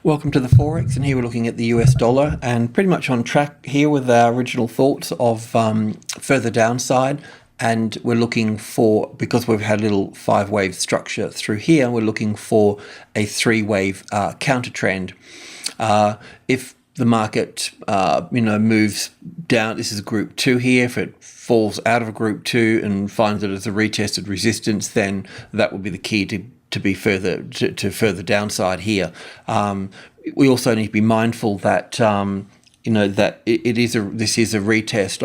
Welcome to the Forex, and here we're looking at the US dollar and pretty much on track here with our original thoughts of further downside. And we're looking for, because we've had a little 5-wave structure through here, we're looking for a 3-wave counter trend. If the market moves down, this is group 2 here, if it falls out of a group 2 and finds it as a retested resistance, then that would be the key to be further downside here. We also need to be mindful that that this is a retest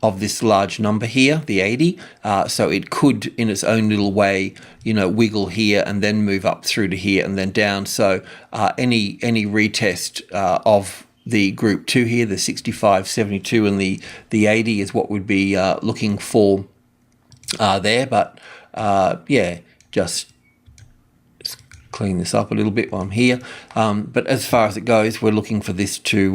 of this large number here, the 80. So it could, in its own little way, wiggle here and then move up through to here and then down. So any retest of the group 2 here, the 65, 72, and the 80 is what we'd be looking for there. But yeah, just clean this up a little bit while I'm here. But as far as it goes, we're looking for this to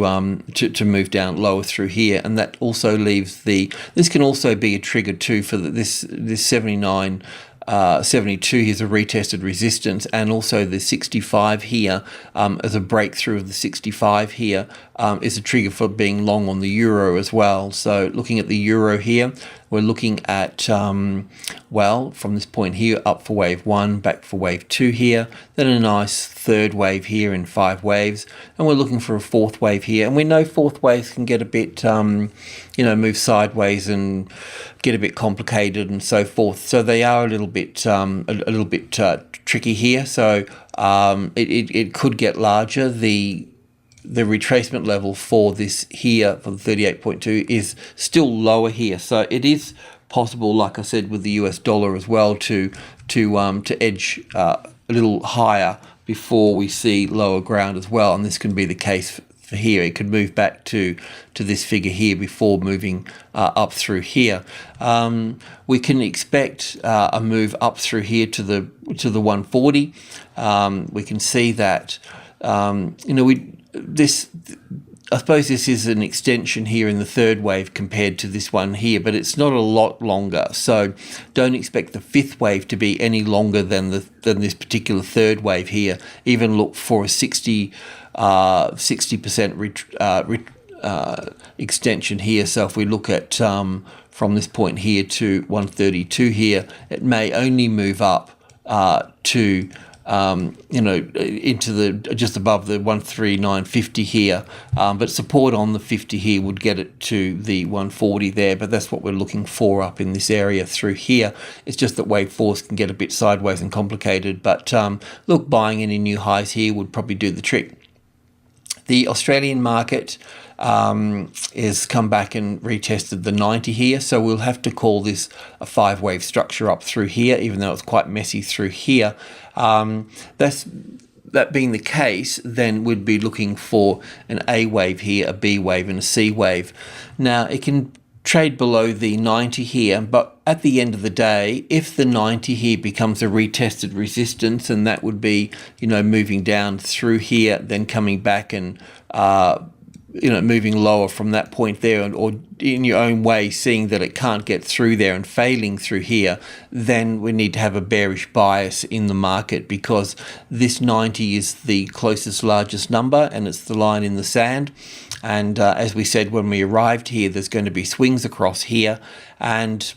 move down lower through here, and that also leaves this can also be a trigger too for this 79. 72 here's a retested resistance, and also the 65 here as a breakthrough of the 65 here is a trigger for being long on the euro as well. So looking at the euro here, we're looking at well, from this point here up for wave 1, back for wave 2 here, then a nice 3rd wave here in 5 waves, and we're looking for a 4th wave here. And we know 4th waves can get a bit move sideways and get a bit complicated and so forth. So they are a little bit tricky here. So it could get larger. The retracement level for this here, for the 38.2, is still lower here. So it is possible, like I said, with the US dollar as well, to edge a little higher before we see lower ground as well. And this can be the case for here. It could move back to this figure here before moving up through here. We can expect a move up through here to the 140. We can see that I suppose this is an extension here in the 3rd wave compared to this one here, but it's not a lot longer. So don't expect the 5th wave to be any longer than this particular 3rd wave here. Even look for a 60% extension here. So if we look at from this point here to 132 here, it may only move up to into the just above the 139.50 here, but support on the 50 here would get it to the 140 there. But that's what we're looking for up in this area through here. It's just that wave 4s can get a bit sideways and complicated. But look, buying any new highs here would probably do the trick. The Australian market is come back and retested the 90 here, so we'll have to call this a 5-wave structure up through here, even though it's quite messy through here. That being the case, then we'd be looking for an A wave here, a B wave, and a C wave. Now it can trade below the 90 here, but at the end of the day, if the 90 here becomes a retested resistance, and that would be moving down through here, then coming back and moving lower from that point there, or in your own way seeing that it can't get through there and failing through here, then we need to have a bearish bias in the market, because this 90 is the closest largest number and it's the line in the sand. And as we said when we arrived here, there's going to be swings across here, and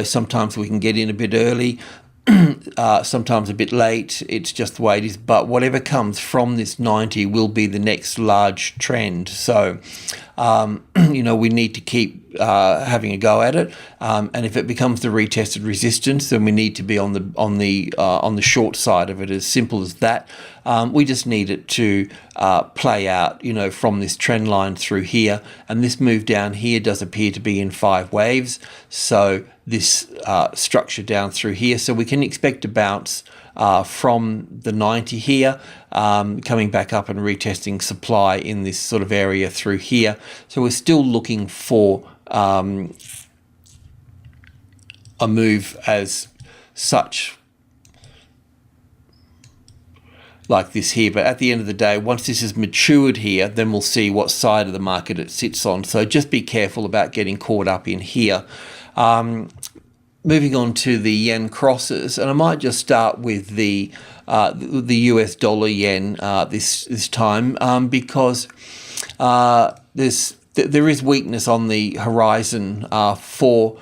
sometimes we can get in a bit early, sometimes a bit late. It's just the way it is. But whatever comes from this 90 will be the next large trend. So, we need to keep having a go at it. And if it becomes the retested resistance, then we need to be on the short side of it. As simple as that. We just need it to play out, from this trend line through here. And this move down here does appear to be in 5 waves. So this structure down through here. So we can expect a bounce from the 90 here, coming back up and retesting supply in this sort of area through here. So we're still looking for a move as such, like this here. But at the end of the day, once this is matured here, then we'll see what side of the market it sits on. So just be careful about getting caught up in here. moving on to the yen crosses, and I might just start with the US dollar yen this time because there is weakness on the horizon for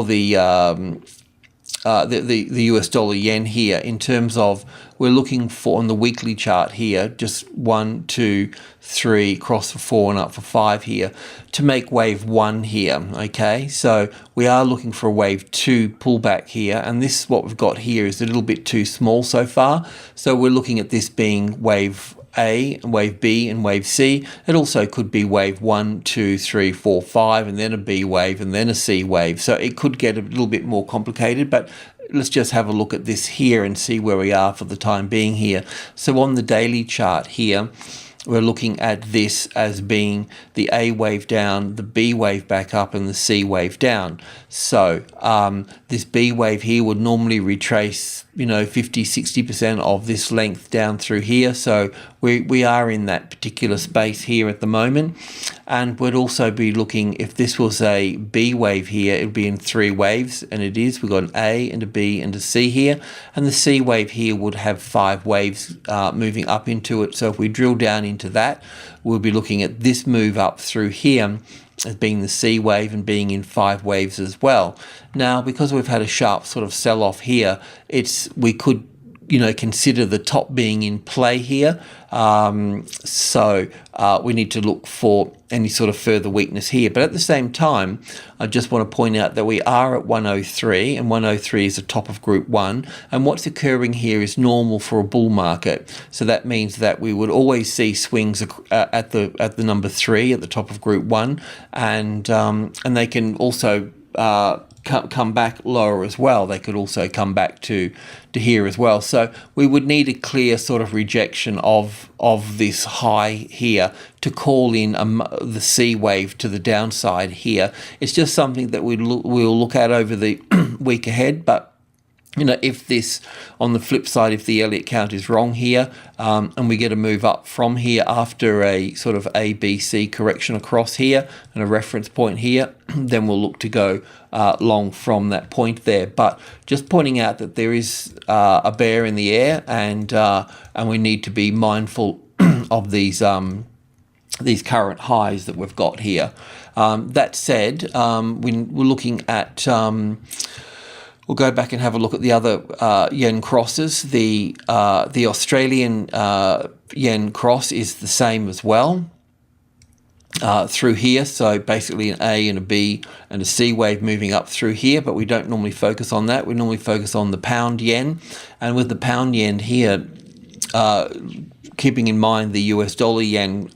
the US dollar yen here, in terms of we're looking for on the weekly chart here, just 1, 2, 3, cross for 4 and up for 5 here, to make wave 1 here. Okay, so we are looking for a wave 2 pullback here, and this, what we've got here, is a little bit too small so far, so we're looking at this being wave A, and wave B, and wave C. It also could be wave 1, 2, 3, 4, 5, and then a B wave, and then a C wave. So it could get a little bit more complicated, but let's just have a look at this here and see where we are for the time being here. So on the daily chart here, we're looking at this as being the A wave down, the B wave back up, and the C wave down. So this B wave here would normally retrace, 50-60% of this length down through here. So we are in that particular space here at the moment. And we'd also be looking, if this was a B wave here, it would be in 3 waves, and it is. We've got an A and a B and a C here, and the C wave here would have 5 waves moving up into it. So if we drill down into that, we'll be looking at this move up through here as being the C wave and being in 5 waves as well. Now, because we've had a sharp sort of sell-off here, we could consider the top being in play here. So we need to look for any sort of further weakness here. But at the same time, I just want to point out that we are at 103, and 103 is the top of group 1. And what's occurring here is normal for a bull market. So that means that we would always see swings at the number 3 at the top of group 1, and they can also come back lower as well. They could also come back to here as well. So we would need a clear sort of rejection of this high here to call in the C wave to the downside here. It's just something that we'll look at over the week ahead. But if this, on the flip side, if the Elliott count is wrong here, and we get a move up from here after a sort of A, B, C correction across here and a reference point here, then we'll look to go long from that point there. But just pointing out that there is a bear in the air, and we need to be mindful of these current highs that we've got here. That said, we're looking at. We'll go back and have a look at the other yen crosses. The Australian yen cross is the same as well through here. So basically an A and a B and a C wave moving up through here, but we don't normally focus on that. We normally focus on the pound yen. And with the pound yen here, keeping in mind the US dollar yen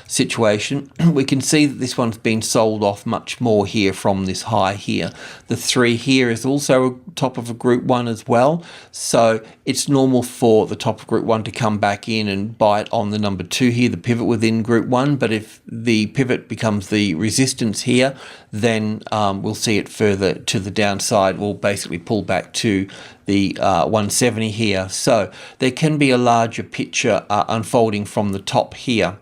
situation, we can see that this one's been sold off much more here from this high here. The 3 here is also top of a group 1 as well, so it's normal for the top of group 1 to come back in and bite on the number 2 here, the pivot within group 1. But if the pivot becomes the resistance here, then we'll see it further to the downside. We'll basically pull back to the 170 here. So there can be a larger picture unfolding from the top here.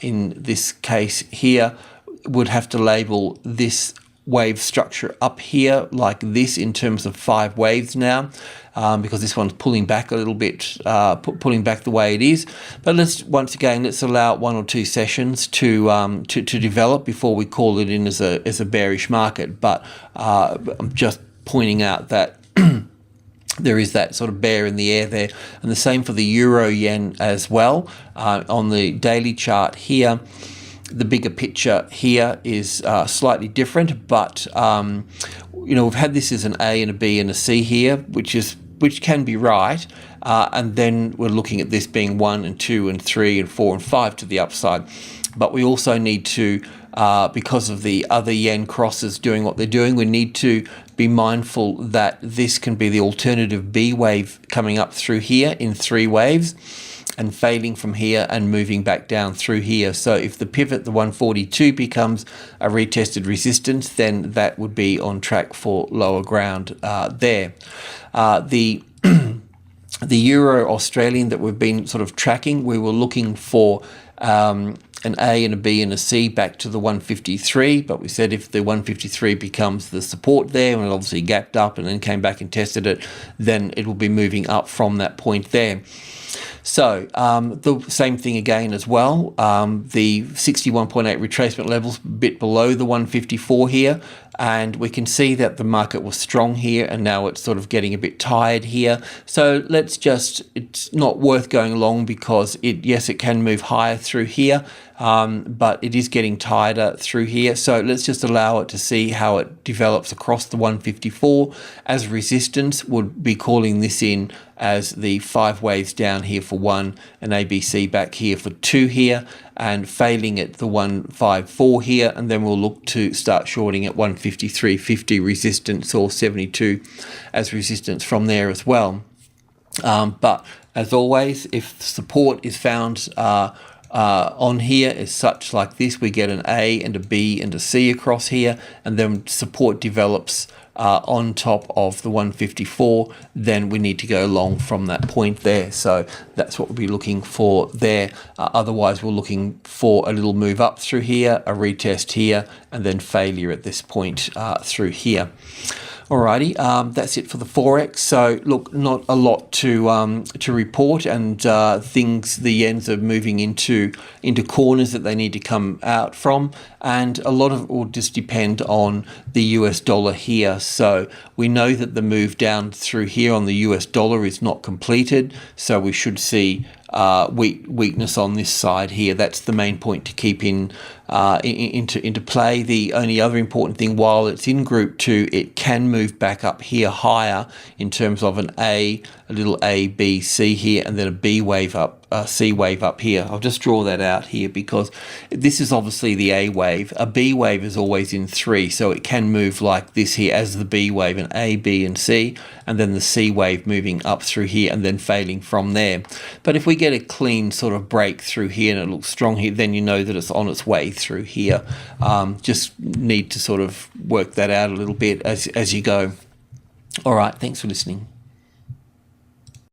In this case here, would have to label this wave structure up here like this in terms of 5 waves now, because this one's pulling back a little bit, pulling back the way it is. But let's allow 1 or 2 sessions to develop before we call it in as a bearish market. But I'm just pointing out that there is that sort of bear in the air there. And the same for the euro yen as well. On the daily chart here, the bigger picture here is slightly different, but we've had this as an A and a B and a C here, which can be right, and then we're looking at this being 1 and 2 and 3 and 4 and 5 to the upside. But we also need to, because of the other yen crosses doing what they're doing, we need to be mindful that this can be the alternative B wave coming up through here in 3 waves and failing from here and moving back down through here. So if the pivot, the 142, becomes a retested resistance, then that would be on track for lower ground there. The Euro Australian that we've been sort of tracking, we were looking for an A and a B and a C back to the 153, but we said if the 153 becomes the support there, and it obviously gapped up and then came back and tested it, then it will be moving up from that point there. So the same thing again as well, the 61.8 retracement levels a bit below the 154 here, and we can see that the market was strong here and now it's sort of getting a bit tired here. So let's just, it's not worth going long because yes, it can move higher through here, but it is getting tighter through here. So let's just allow it to see how it develops across the 154 as resistance. Would be calling this in as the 5 waves down here for 1 and ABC back here for 2 here, and failing at the 154 here, and then we'll look to start shorting at 153.50 resistance or 72 as resistance from there as well. But as always, if support is found on here is such like this, we get an A and a B and a C across here, and then support develops on top of the 154, then we need to go long from that point there. So that's what we'll be looking for there. Otherwise, we're looking for a little move up through here, a retest here, and then failure at this point through here. Alrighty, that's it for the Forex. So look, not a lot to report, and things, the yens are moving into corners that they need to come out from, and a lot of it will just depend on the US dollar here. So we know that the move down through here on the US dollar is not completed, so we should see weakness on this side here. That's the main point to keep into play. The only other important thing, while it's in group 2, it can move back up here higher in terms of an A, a little A, B, C here, and then a B wave up, C wave up here. I'll just draw that out here because this is obviously the A wave. A B wave is always in 3, so it can move like this here as the B wave, an A, B, and C, and then the C wave moving up through here and then failing from there. But if we get a clean sort of break through here and it looks strong here, then you know that it's on its way through here. Just need to sort of work that out a little bit as you go. All right, thanks for listening.